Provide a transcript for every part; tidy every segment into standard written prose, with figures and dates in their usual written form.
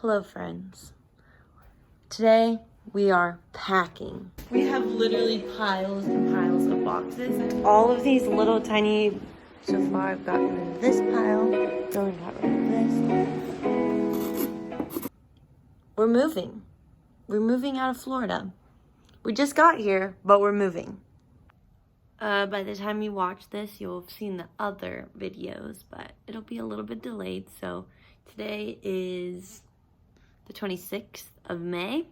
Hello friends. Today we are packing. We have literally piles and piles of boxes. All of these little tiny, so far I've gotten rid of this pile, Dylan got rid of this. We're moving. We're moving out of Florida. We just got here, but we're moving. By the time you watch this, you'll have seen the other videos, but it'll be a little bit delayed. So today is the 26th of May.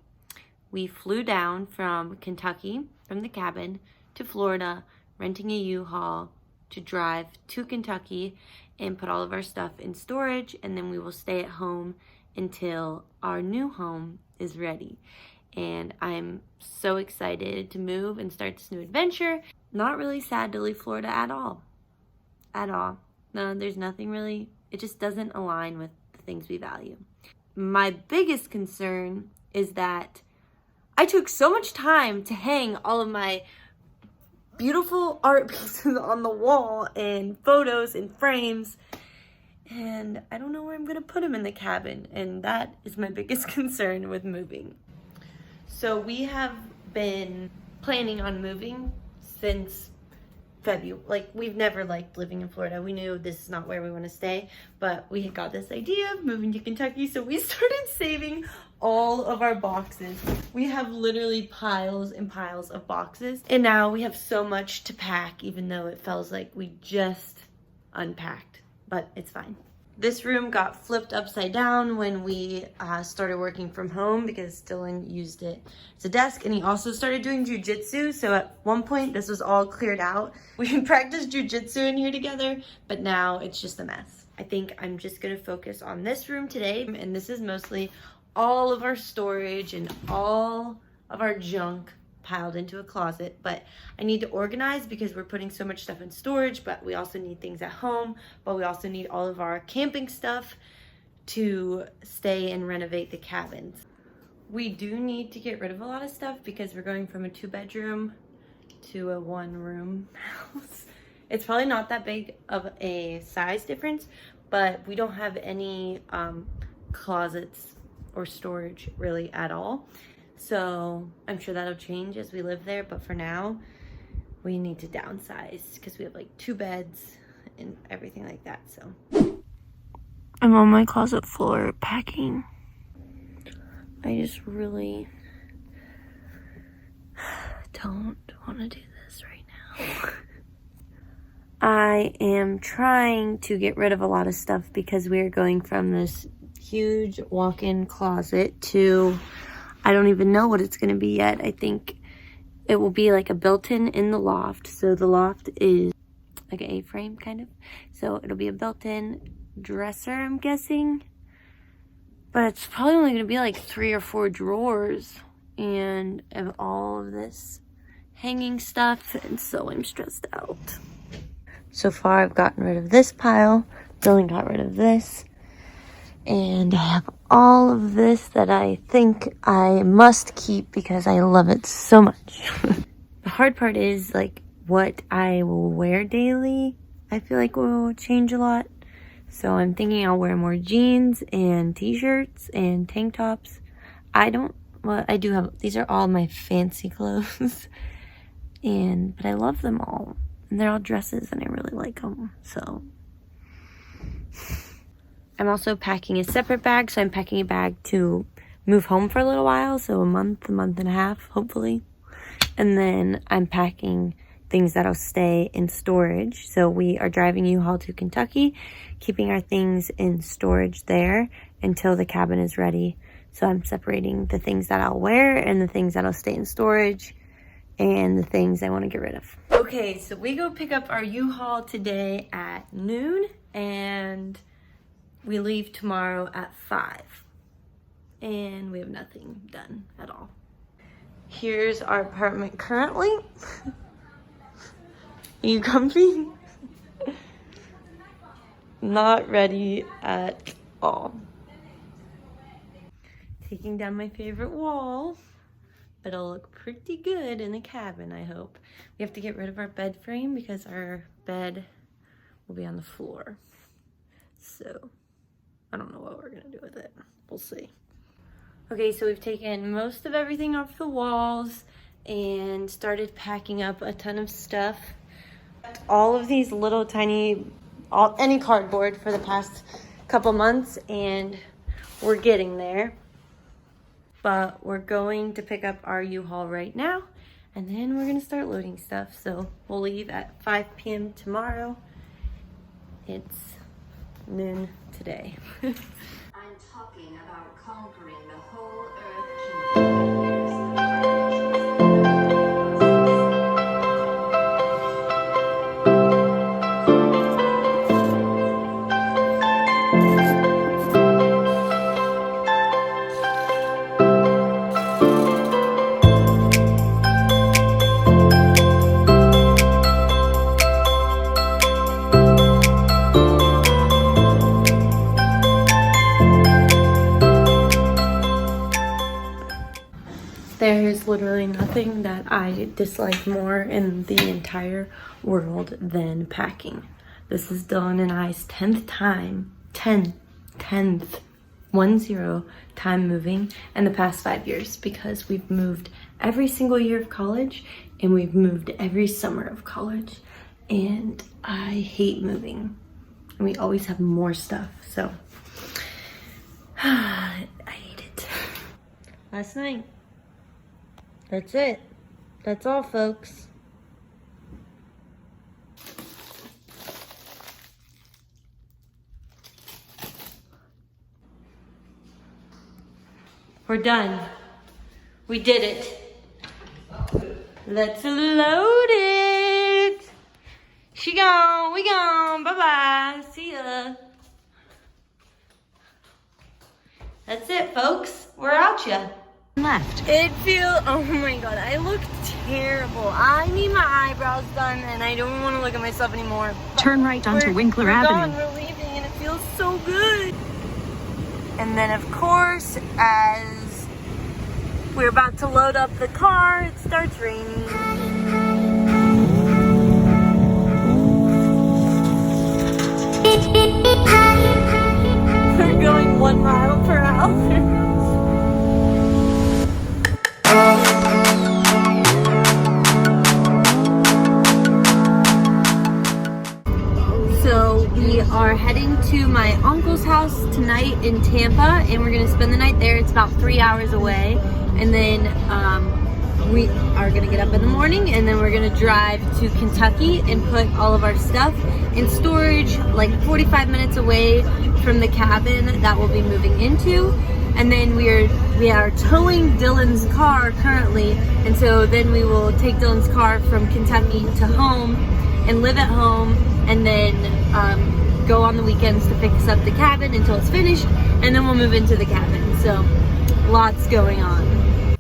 We flew down from Kentucky, from the cabin, to Florida, renting a U-Haul to drive to Kentucky and put all of our stuff in storage, and then we will stay at home until our new home is ready. And I'm so excited to move and start this new adventure. Not really sad to leave Florida at all. At all. No, there's nothing really, it just doesn't align with the things we value. My biggest concern is that I took so much time to hang all of my beautiful art pieces on the wall and photos and frames, and I don't know where I'm gonna put them in the cabin, and that is my biggest concern with moving. So we have been planning on moving since February. Like, we've never liked living in Florida. We knew this is not where we want to stay, but we had got this idea of moving to Kentucky, so we started saving all of our boxes. We have literally piles and piles of boxes, and now we have so much to pack, even though it feels like we just unpacked, but it's fine. This room got flipped upside down when we started working from home because Dylan used it as a desk, and he also started doing jujitsu. So at one point, this was all cleared out. We practiced jujitsu in here together, but now it's just a mess. I think I'm just gonna focus on this room today, and this is mostly all of our storage and all of our junk piled into a closet, but I need to organize because we're putting so much stuff in storage, but we also need things at home, but we also need all of our camping stuff to stay and renovate the cabins. We do need to get rid of a lot of stuff because we're going from a 2-bedroom to a 1-room house. It's probably not that big of a size difference, but we don't have any closets or storage really at all. So I'm sure that'll change as we live there, but for now, we need to downsize because we have like 2 beds and everything like that, so. I'm on my closet floor packing. I just really don't want to do this right now. I am trying to get rid of a lot of stuff because we're going from this huge walk-in closet to, I don't even know what it's going to be yet. I think it will be like a built-in in the loft. So the loft is like an A-frame kind of. So it'll be a built-in dresser, I'm guessing. But it's probably only going to be like 3 or 4 drawers. And I have all of this hanging stuff. And so I'm stressed out. So far I've gotten rid of this pile. Dylan got rid of this. And I have all of this that I think I must keep because I love it so much. The hard part is like what I will wear daily. I feel like will change a lot. So I'm thinking I'll wear more jeans and t-shirts and tank tops. I do have, these are all my fancy clothes. But I love them all. And they're all dresses and I really like them, so. I'm also packing a separate bag, so I'm packing a bag to move home for a little while, so a month and a half, hopefully. And then I'm packing things that'll stay in storage. So we are driving U-Haul to Kentucky, keeping our things in storage there until the cabin is ready. So I'm separating the things that I'll wear and the things that'll stay in storage and the things I want to get rid of. Okay, so we go pick up our U-Haul today at noon, and we leave tomorrow at 5, and we have nothing done at all. Here's our apartment currently. Are you comfy? Not ready at all. Taking down my favorite wall. It'll look pretty good in the cabin, I hope. We have to get rid of our bed frame because our bed will be on the floor. So I don't know what we're gonna do with it. We'll see. Okay, so we've taken most of everything off the walls and started packing up a ton of stuff. All of these little tiny, any cardboard for the past couple months, and we're getting there. But we're going to pick up our U-Haul right now, and then we're gonna start loading stuff. So we'll leave at 5 p.m. tomorrow. It's noon today. I'm talking about conquering the whole Earth Kingdom. There's literally nothing that I dislike more in the entire world than packing. This is Dylan and I's 10th time, 10th, 10th time moving in the past 5 years, because we've moved every single year of college and we've moved every summer of college, and I hate moving and we always have more stuff, so I hate it. Last night. That's it. That's all, folks. We're done. We did it. Let's load it. She gone. We gone. Bye-bye. See ya. That's it, folks. We're out ya. Left. It feels, oh my god, I look terrible. I need my eyebrows done and I don't want to look at myself anymore. Turn right onto Winkler Avenue. We're leaving and it feels so good. And then of course, as we're about to load up the car, it starts raining. We're going 1 mile per hour. So we are heading to my uncle's house tonight in Tampa, and we're gonna spend the night there. It's about 3 hours away, and then we are gonna get up in the morning, and then we're gonna drive to Kentucky and put all of our stuff in storage, like 45 minutes away from the cabin that we'll be moving into. And then we are towing Dylan's car currently, and so then we will take Dylan's car from Kentucky to home and live at home, and then go on the weekends to fix up the cabin until it's finished, and then we'll move into the cabin. So lots going on.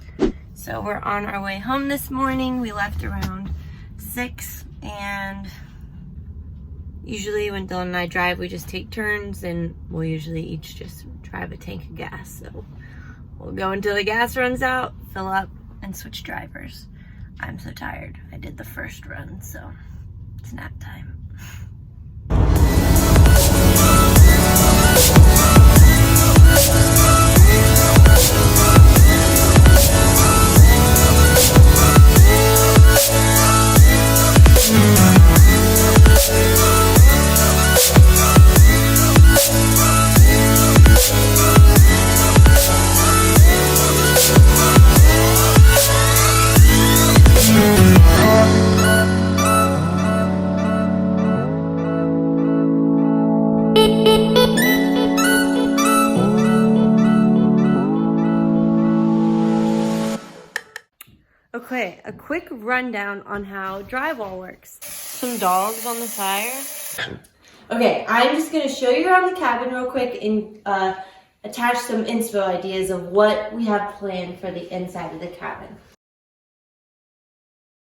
So we're on our way home this morning. We left around 6, and usually when Dylan and I drive, we just take turns, and we'll usually each just drive a tank of gas. So we'll go until the gas runs out, fill up, and switch drivers. I'm so tired. I did the first run, so it's nap time. Okay, a quick rundown on how drywall works. Some dogs on the fire. Okay, I'm just gonna show you around the cabin real quick and attach some inspo ideas of what we have planned for the inside of the cabin.